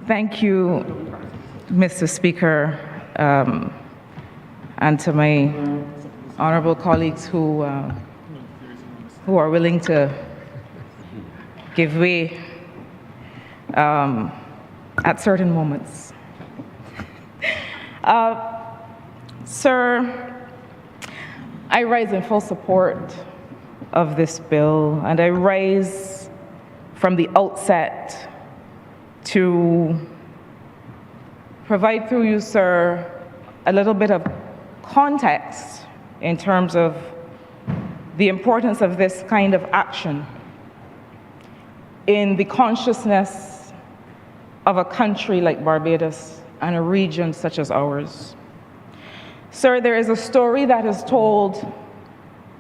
Thank you, Mr. Speaker, and to my honorable colleagues who are willing to give way at certain moments. Sir, I rise in full support of this bill, and I rise from the outset to provide through you, sir, a little bit of context in terms of the importance of this kind of action in the consciousness of a country like Barbados and a region such as ours. Sir, there is a story that is told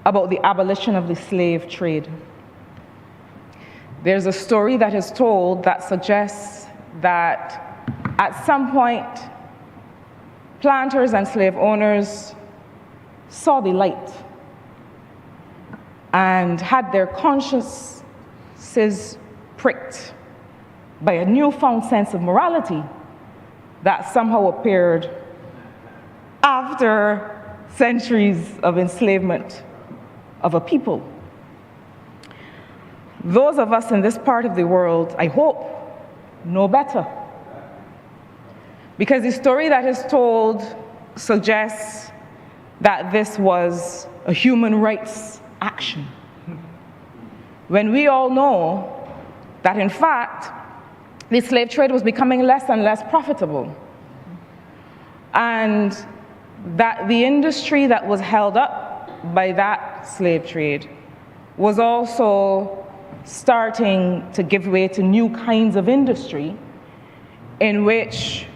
about the abolition of the slave trade. There's a story that is told that suggests that at some point, planters and slave owners saw the light and had their consciences pricked by a newfound sense of morality that somehow appeared after centuries of enslavement of a people. Those of us in this part of the world, I hope, know better. Because the story that is told suggests that this was a human rights action. When we all know that, in fact, the slave trade was becoming less and less profitable, and that the industry that was held up by that slave trade was also starting to give way to new kinds of industry in which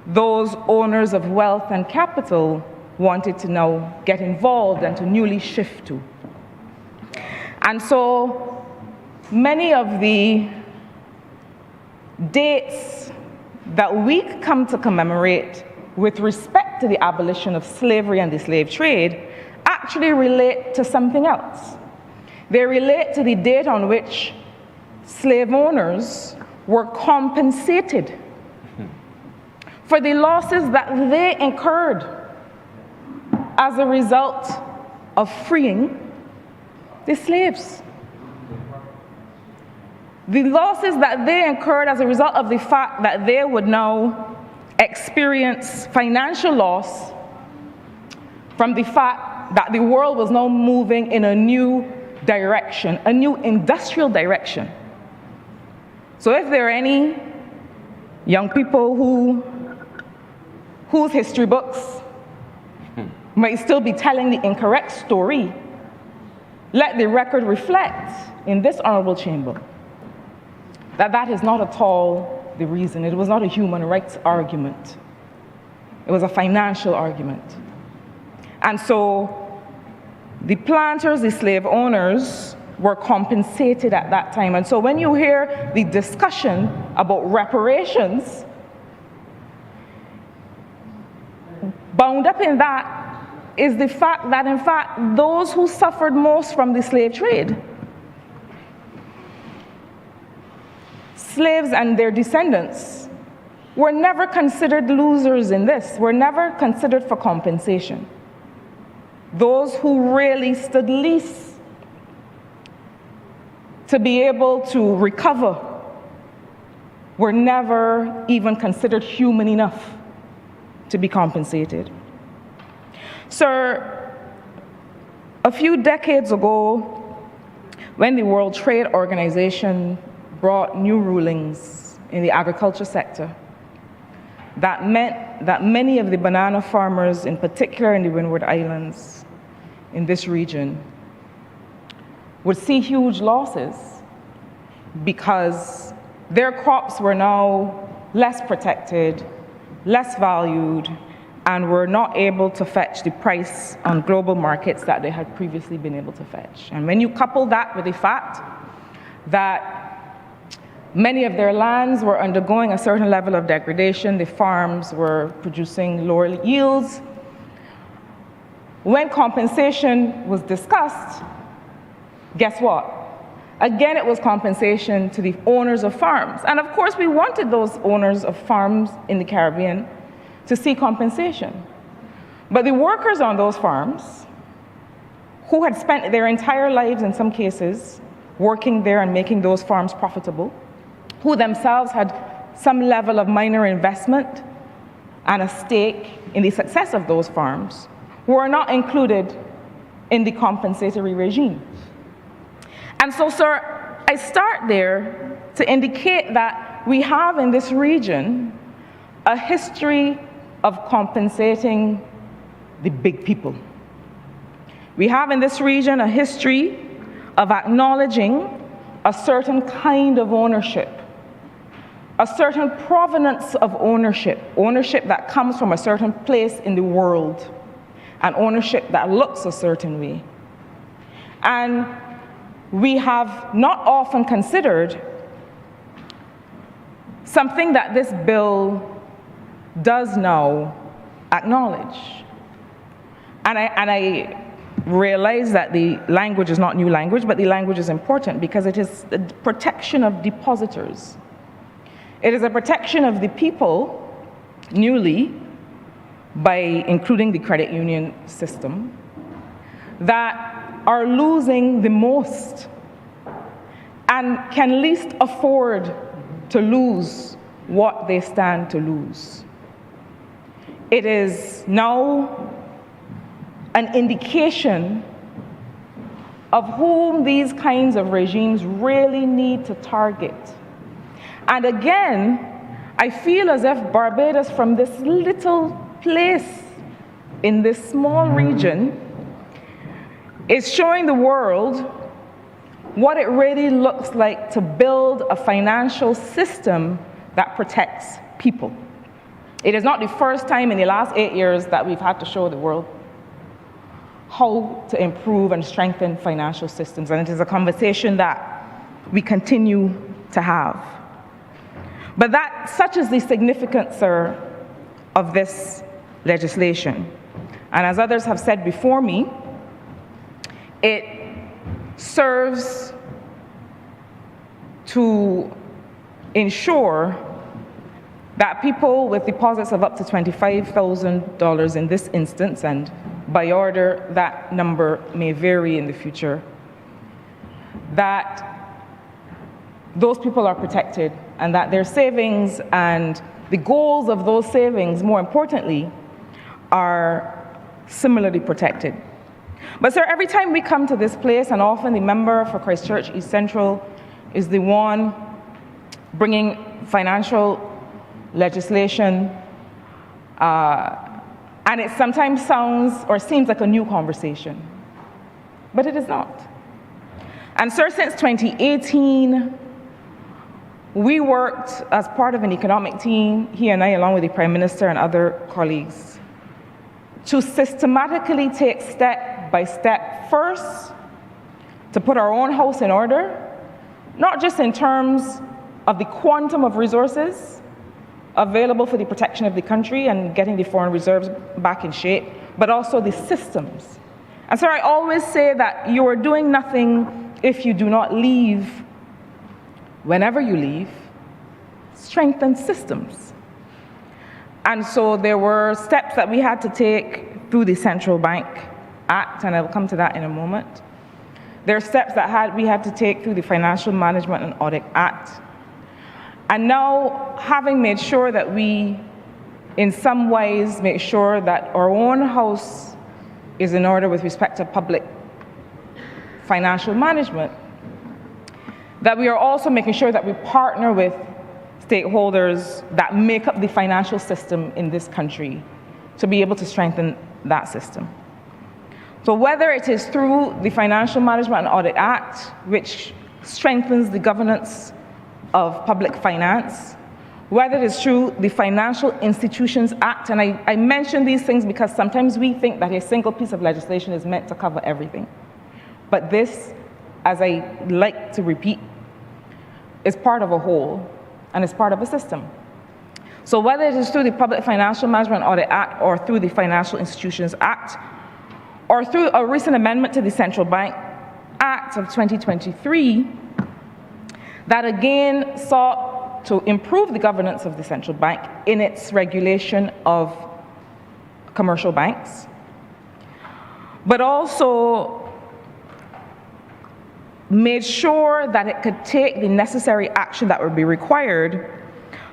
those owners of wealth and capital wanted to now get involved and to newly shift to. And so many of the dates that we come to commemorate with respect to the abolition of slavery and the slave trade actually relate to something else. They relate to the date on which slave owners were compensated for the losses that they incurred as a result of freeing the slaves. The losses that they incurred as a result of the fact that they would now experience financial loss from the fact that the world was now moving in a new direction, a new industrial direction. So if there are any young people whose history books might still be telling the incorrect story, let the record reflect in this honorable chamber that that is not at all the reason. It was not a human rights argument. It was a financial argument. And so the planters, the slave owners, were compensated at that time. And so when you hear the discussion about reparations, bound up in that is the fact that, in fact, those who suffered most from the slave trade, slaves and their descendants, were never considered losers in this, were never considered for compensation. Those who really stood least to be able to recover were never even considered human enough to be compensated. Sir, a few decades ago, when the World Trade Organization brought new rulings in the agriculture sector, that meant that many of the banana farmers, in particular in the Windward Islands, in this region, would see huge losses because their crops were now less protected, less valued, and were not able to fetch the price on global markets that they had previously been able to fetch. And when you couple that with the fact that many of their lands were undergoing a certain level of degradation, the farms were producing lower yields, when compensation was discussed, guess what? Again, it was compensation to the owners of farms. And of course, we wanted those owners of farms in the Caribbean to see compensation. But the workers on those farms, who had spent their entire lives in some cases working there and making those farms profitable, who themselves had some level of minor investment and a stake in the success of those farms, were not included in the compensatory regime. And so, sir, I start there to indicate that we have in this region a history of compensating the big people. We have in this region a history of acknowledging a certain kind of ownership, a certain provenance of ownership, ownership that comes from a certain place in the world, and ownership that looks a certain way. And we have not often considered something that this bill does now acknowledge. And I realize that the language is not new language, but the language is important because it is the protection of depositors. It is a protection of the people newly, by including the credit union system, that are losing the most and can least afford to lose what they stand to lose. It is now an indication of whom these kinds of regimes really need to target. And again, I feel as if Barbados, from this little place in this small region, is showing the world what it really looks like to build a financial system that protects people. It is not the first time in the last 8 years that we've had to show the world how to improve and strengthen financial systems, and it is a conversation that we continue to have. But such is the significance, sir, of this legislation. And as others have said before me, it serves to ensure that people with deposits of up to $25,000 in this instance, and by order that number may vary in the future, that those people are protected and that their savings and the goals of those savings, more importantly, are similarly protected. But sir, every time we come to this place, and often the member for Christchurch East Central is the one bringing financial legislation, and it sometimes sounds or seems like a new conversation, but it is not. And sir, since 2018, we worked as part of an economic team, he and I, along with the Prime Minister and other colleagues, to systematically take step by step, first, to put our own house in order, not just in terms of the quantum of resources available for the protection of the country and getting the foreign reserves back in shape, but also the systems. And so I always say that you are doing nothing if you do not leave, whenever you leave, strengthen systems. And so there were steps that we had to take through the Central Bank Act, and I'll come to that in a moment. There are steps that we had to take through the Financial Management and Audit Act. And now, having made sure that we, in some ways, make sure that our own house is in order with respect to public financial management, that we are also making sure that we partner with stakeholders that make up the financial system in this country to be able to strengthen that system. So whether it is through the Financial Management and Audit Act, which strengthens the governance of public finance, whether it is through the Financial Institutions Act, and I mention these things because sometimes we think that a single piece of legislation is meant to cover everything. But this, as I like to repeat, is part of a whole and is part of a system. So whether it is through the Public Financial Management and Audit Act or through the Financial Institutions Act, or through a recent amendment to the Central Bank Act of 2023, that again sought to improve the governance of the central bank in its regulation of commercial banks, but also made sure that it could take the necessary action that would be required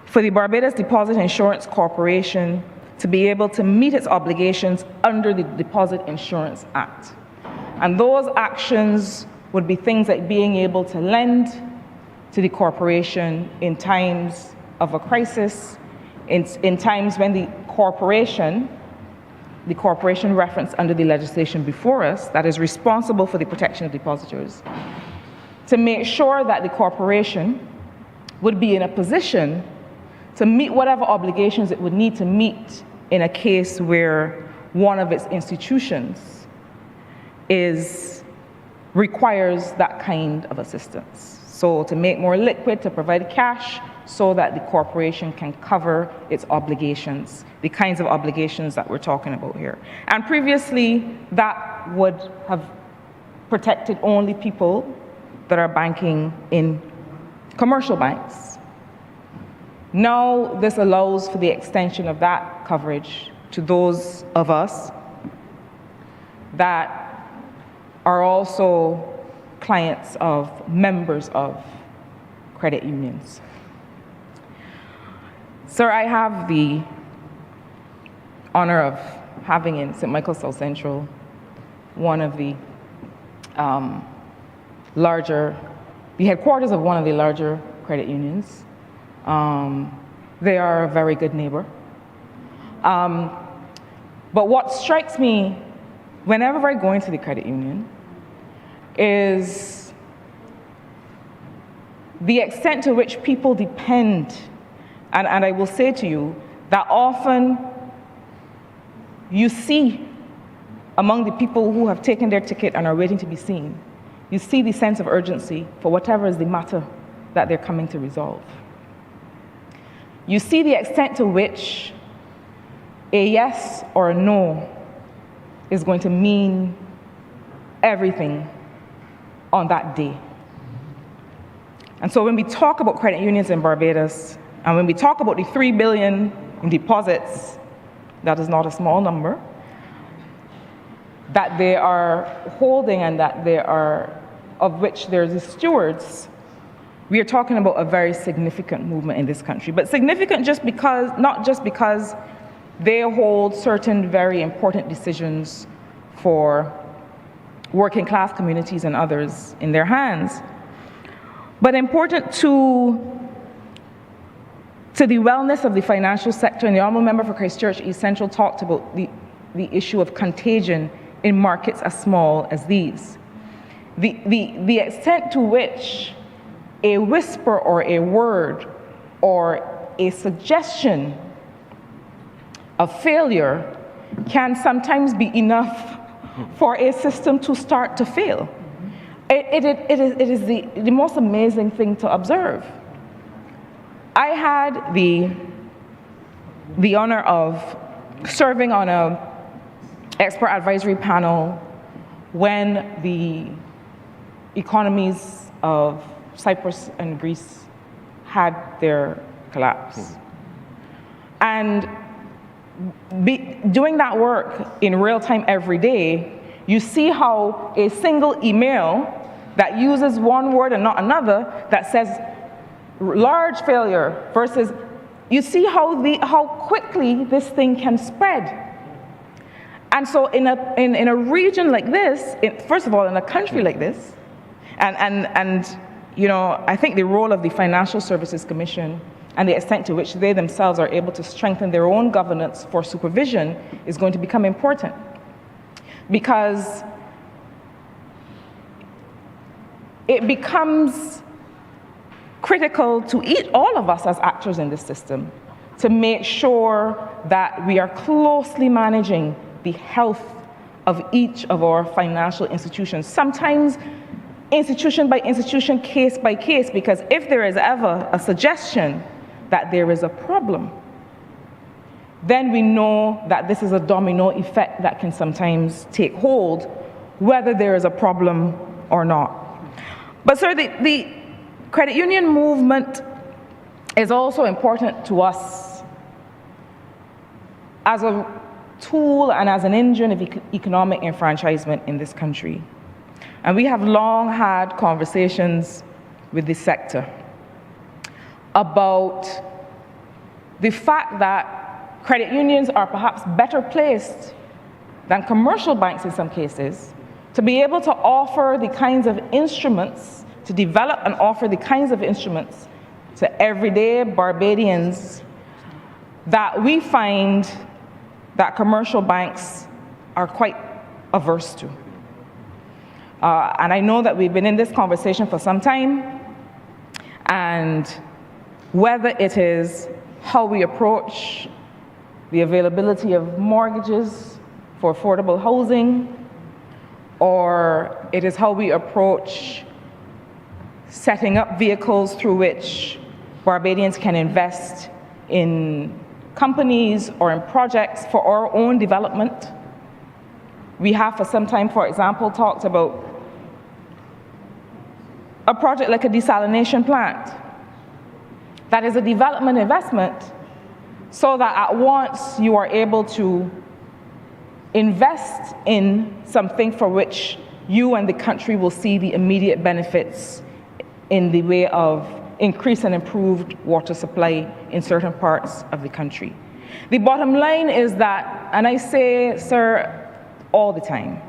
for the Barbados Deposit Insurance Corporation to be able to meet its obligations under the Deposit Insurance Act. And those actions would be things like being able to lend to the corporation in times of a crisis, in times when the corporation referenced under the legislation before us that is responsible for the protection of depositors, to make sure that the corporation would be in a position to meet whatever obligations it would need to meet in a case where one of its institutions requires that kind of assistance. So to make more liquid, to provide cash so that the corporation can cover its obligations, the kinds of obligations that we're talking about here. And previously, that would have protected only people that are banking in commercial banks. Now, this allows for the extension of that coverage to those of us that are also clients of members of credit unions. Sir, I have the honor of having in St. Michael South Central one of the headquarters of one of the larger credit unions. They are a very good neighbor. But what strikes me whenever I go into the credit union is the extent to which people depend, and I will say to you that often you see among the people who have taken their ticket and are waiting to be seen, you see the sense of urgency for whatever is the matter that they're coming to resolve. You see the extent to which a yes or a no is going to mean everything on that day. And so when we talk about credit unions in Barbados, and when we talk about the $3 billion in deposits, that is not a small number, that they are holding and that they are, of which they're the stewards, we are talking about a very significant movement in this country. But significant not just because they hold certain very important decisions for working class communities and others in their hands, but important to the wellness of the financial sector. And the Honourable Member for Christchurch East Central talked about the issue of contagion in markets as small as these. The extent to which a whisper or a word or a suggestion of failure can sometimes be enough for a system to start to fail. It is the most amazing thing to observe. I had the honor of serving on an expert advisory panel when the economies of Cyprus and Greece had their collapse. And doing that work in real time every day, you see how a single email that uses one word and not another, that says large failure versus, you see how quickly this thing can spread. And so in a region like this, first of all, in a country like this, and you know, I think the role of the Financial Services Commission and the extent to which they themselves are able to strengthen their own governance for supervision is going to become important. Because it becomes critical to all of us as actors in this system to make sure that we are closely managing the health of each of our financial institutions. Sometimes institution by institution, case by case, because if there is ever a suggestion that there is a problem, then we know that this is a domino effect that can sometimes take hold, whether there is a problem or not. But sir, Credit union movement is also important to us as a tool and as an engine of economic enfranchisement in this country. And we have long had conversations with this sector about the fact that credit unions are perhaps better placed than commercial banks in some cases to be able to offer the kinds of instruments, to develop and offer the kinds of instruments to everyday Barbadians that we find that commercial banks are quite averse to. And I know that we've been in this conversation for some time, and whether it is how we approach the availability of mortgages for affordable housing, or it is how we approach setting up vehicles through which Barbadians can invest in companies or in projects for our own development. We have for some time, for example, talked about a project like a desalination plant. That is a development investment so that at once you are able to invest in something for which you and the country will see the immediate benefits in the way of increased and improved water supply in certain parts of the country. The bottom line is that, and I say, sir, all the time,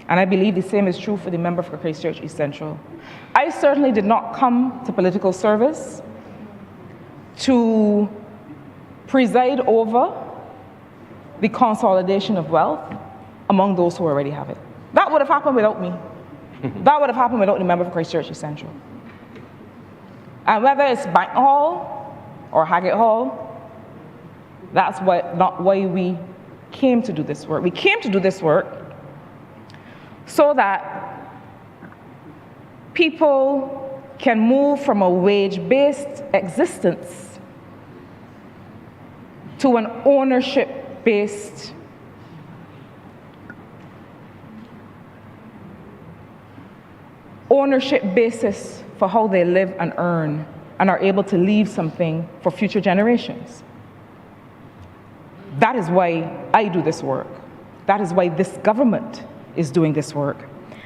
and I believe the same is true for the member for Christchurch East Central, I certainly did not come to political service to preside over the consolidation of wealth among those who already have it. That would have happened without me. That would have happened without the member for Christchurch East Central. And whether it's Bank Hall or Haggett Hall, that's not why we came to do this work. We came to do this work so that people can move from a wage-based existence to an ownership-based basis for how they live and earn and are able to leave something for future generations. That is why I do this work. That is why this government is doing this work.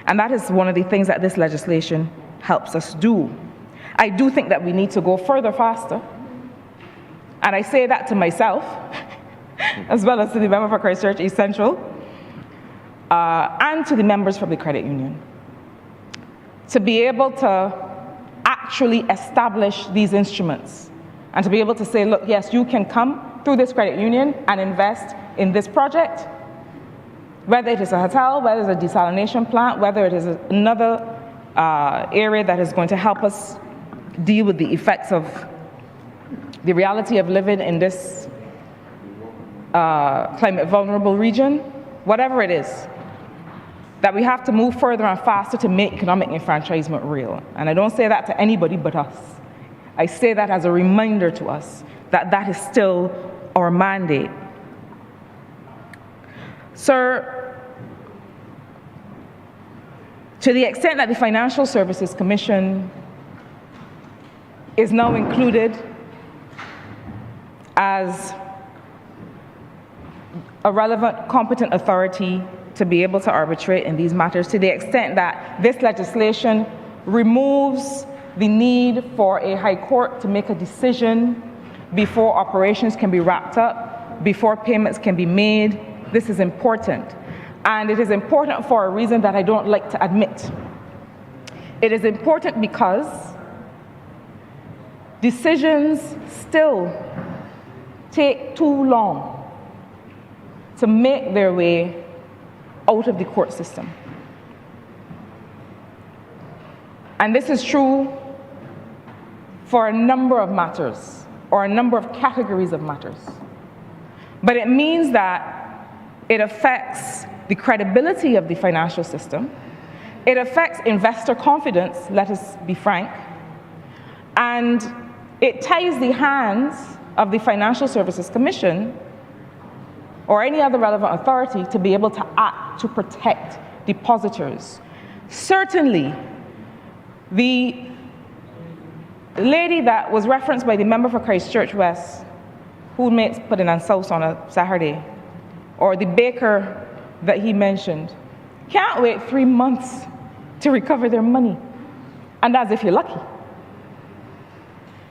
And that is one of the things that this legislation helps us do. I do think that we need to go further faster. And I say that to myself, as well as to the member for Christchurch East Central, and to the members from the credit union, to be able to actually establish these instruments and to be able to say, look, yes, you can come through this credit union and invest in this project, whether it is a hotel, whether it's a desalination plant, whether it is another area that is going to help us deal with the effects of the reality of living in this climate vulnerable region, whatever it is, that we have to move further and faster to make economic enfranchisement real. And I don't say that to anybody but us. I say that as a reminder to us that that is still our mandate. Sir, to the extent that the Financial Services Commission is now included as a relevant, competent authority to be able to arbitrate in these matters, to the extent that this legislation removes the need for a high court to make a decision before operations can be wrapped up, before payments can be made, this is important. And it is important for a reason that I don't like to admit. It is important because decisions still take too long to make their way out of the court system. And this is true for a number of matters, or a number of categories of matters. But it means that it affects the credibility of the financial system, it affects investor confidence, let us be frank, and it ties the hands of the Financial Services Commission or any other relevant authority to be able to act to protect depositors. Certainly, the lady that was referenced by the member for Christchurch West, who makes pudding and sauce on a Saturday, or the baker that he mentioned, can't wait 3 months to recover their money. And that's if you're lucky.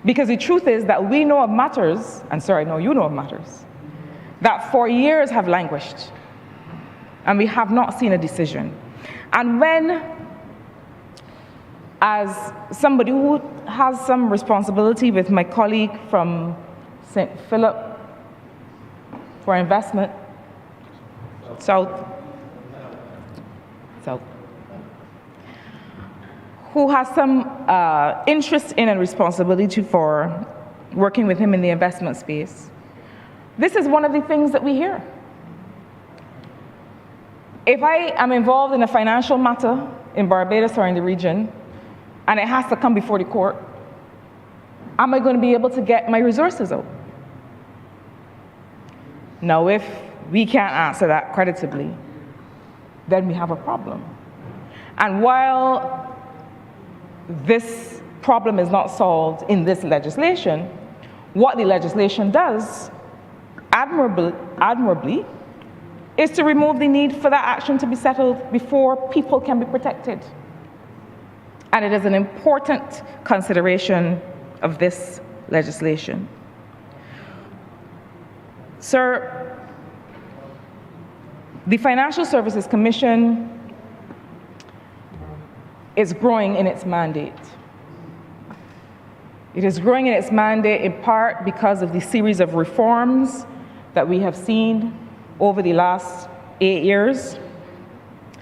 Because the truth is that we know of matters, and sorry, no, you know of matters, that for years have languished, and we have not seen a decision. And when, as somebody who has some responsibility with my colleague from St. Philip for investment, South, who has some interest in and responsibility for working with him in the investment space, this is one of the things that we hear. If I am involved in a financial matter in Barbados or in the region, and it has to come before the court, am I going to be able to get my resources out? Now, if we can't answer that creditably, then we have a problem. And while this problem is not solved in this legislation, what the legislation does, admirably, is to remove the need for that action to be settled before people can be protected. And it is an important consideration of this legislation. Sir, the Financial Services Commission is growing in its mandate. It is growing in its mandate in part because of the series of reforms that we have seen over the last 8 years.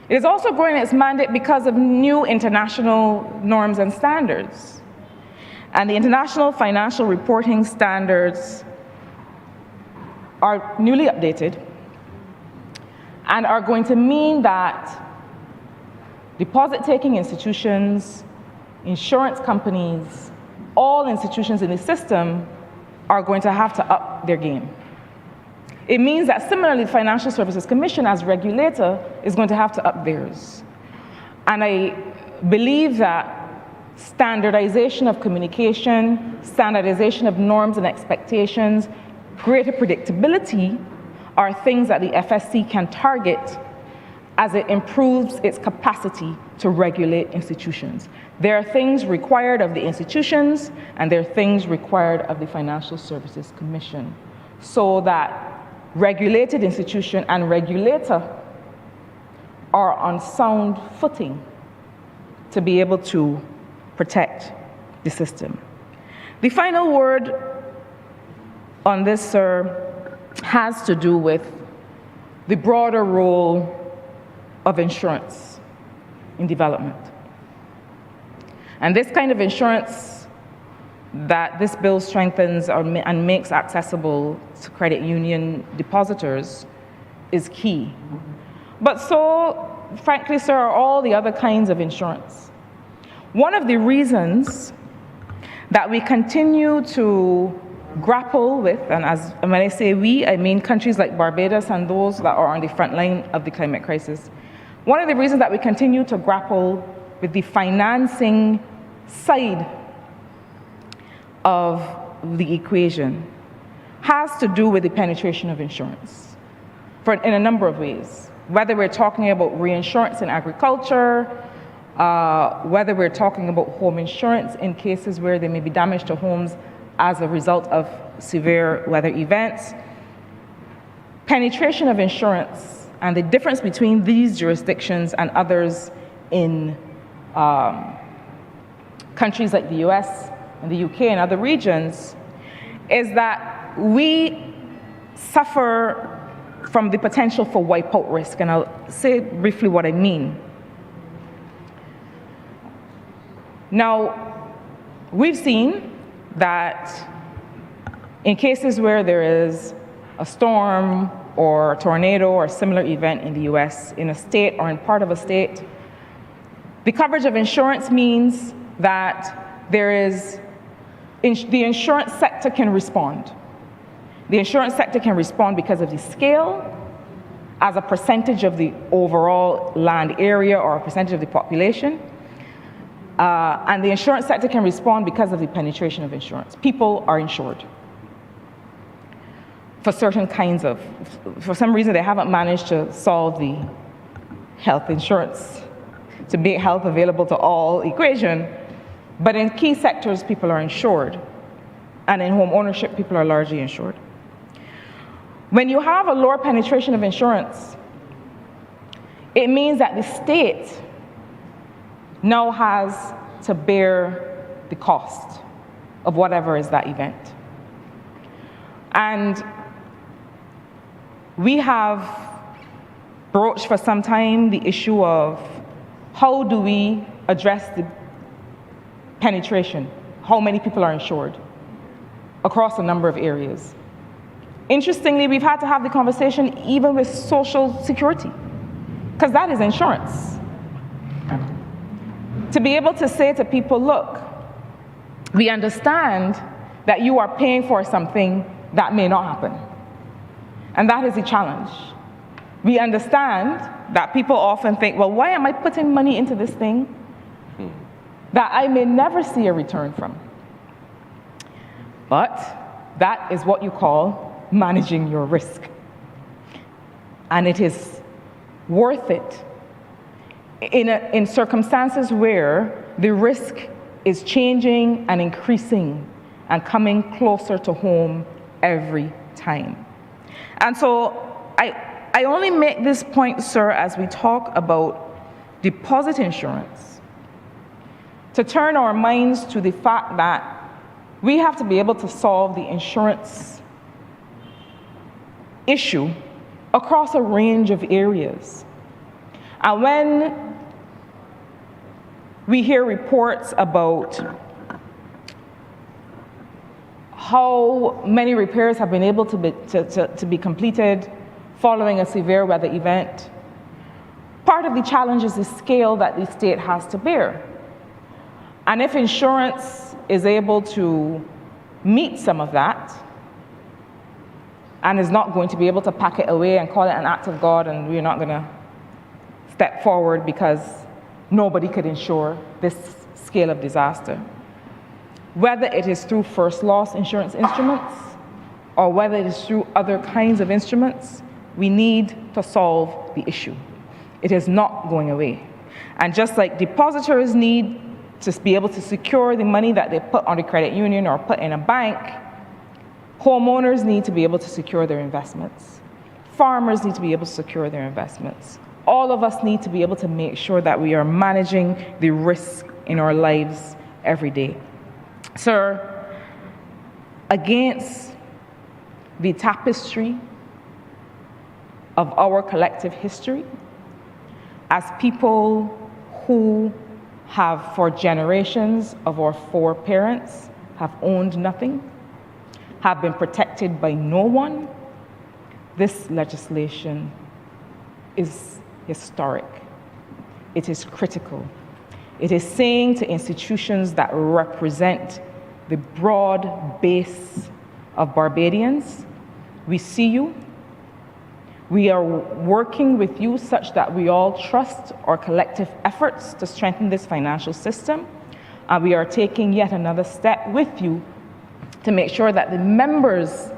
It is also growing in its mandate because of new international norms and standards. And the international financial reporting standards are newly updated and are going to mean that deposit-taking institutions, insurance companies, all institutions in the system are going to have to up their game. It means that similarly, the Financial Services Commission as regulator is going to have to up theirs. And I believe that standardization of communication, standardization of norms and expectations, greater predictability are things that the FSC can target as it improves its capacity to regulate institutions. There are things required of the institutions, and there are things required of the Financial Services Commission, so that regulated institution and regulator are on sound footing to be able to protect the system. The final word on this, sir, has to do with the broader role of insurance in development. And this kind of insurance that this bill strengthens and makes accessible to credit union depositors is key. But so, frankly, sir, are all the other kinds of insurance. One of the reasons that we continue to grapple with, and when I say we, I mean countries like Barbados and those that are on the front line of the climate crisis, one of the reasons that we continue to grapple with the financing side of the equation has to do with the penetration of insurance in a number of ways. Whether we're talking about reinsurance in agriculture, whether we're talking about home insurance in cases where there may be damage to homes as a result of severe weather events, penetration of insurance and the difference between these jurisdictions and others in countries like the US and the UK and other regions is that we suffer from the potential for wipeout risk. And I'll say briefly what I mean. Now, we've seen that in cases where there is a storm or a tornado or a similar event in the US, in a state or in part of a state, the coverage of insurance means that the insurance sector can respond. The insurance sector can respond because of the scale, as a percentage of the overall land area or a percentage of the population. And the insurance sector can respond because of the penetration of insurance. People are insured for certain kinds of, for some reason they haven't managed to solve the health insurance, to make health available to all equation, but in key sectors people are insured, and in home ownership people are largely insured. When you have a lower penetration of insurance, it means that the state now has to bear the cost of whatever is that event. And we have broached for some time the issue of how do we address the penetration, how many people are insured across a number of areas. Interestingly, we've had to have the conversation even with Social Security, because that is insurance. To be able to say to people, look, we understand that you are paying for something that may not happen. And that is a challenge. We understand that people often think, well, why am I putting money into this thing that I may never see a return from? But that is what you call managing your risk. And it is worth it in circumstances where the risk is changing and increasing and coming closer to home every time. And so I only make this point, sir, as we talk about deposit insurance, to turn our minds to the fact that we have to be able to solve the insurance issue across a range of areas. And when we hear reports about how many repairs have been able to be completed following a severe weather event, part of the challenge is the scale that the state has to bear. And if insurance is able to meet some of that, and is not going to be able to pack it away and call it an act of God, and we're not going to step forward because nobody could insure this scale of disaster, whether it is through first loss insurance instruments or whether it is through other kinds of instruments, we need to solve the issue. It is not going away. And just like depositors need to be able to secure the money that they put on a credit union or put in a bank, homeowners need to be able to secure their investments. Farmers need to be able to secure their investments. All of us need to be able to make sure that we are managing the risk in our lives every day. Sir, against the tapestry of our collective history, as people who have for generations of our foreparents have owned nothing, have been protected by no one, this legislation is historic. It is critical. It is saying to institutions that represent the broad base of Barbadians, we see you. We are working with you such that we all trust our collective efforts to strengthen this financial system. And we are taking yet another step with you to make sure that the members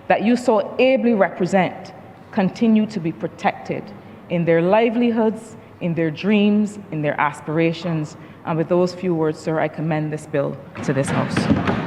that you so ably represent continue to be protected in their livelihoods, in their dreams, in their aspirations. And with those few words, sir, I commend this bill to this House.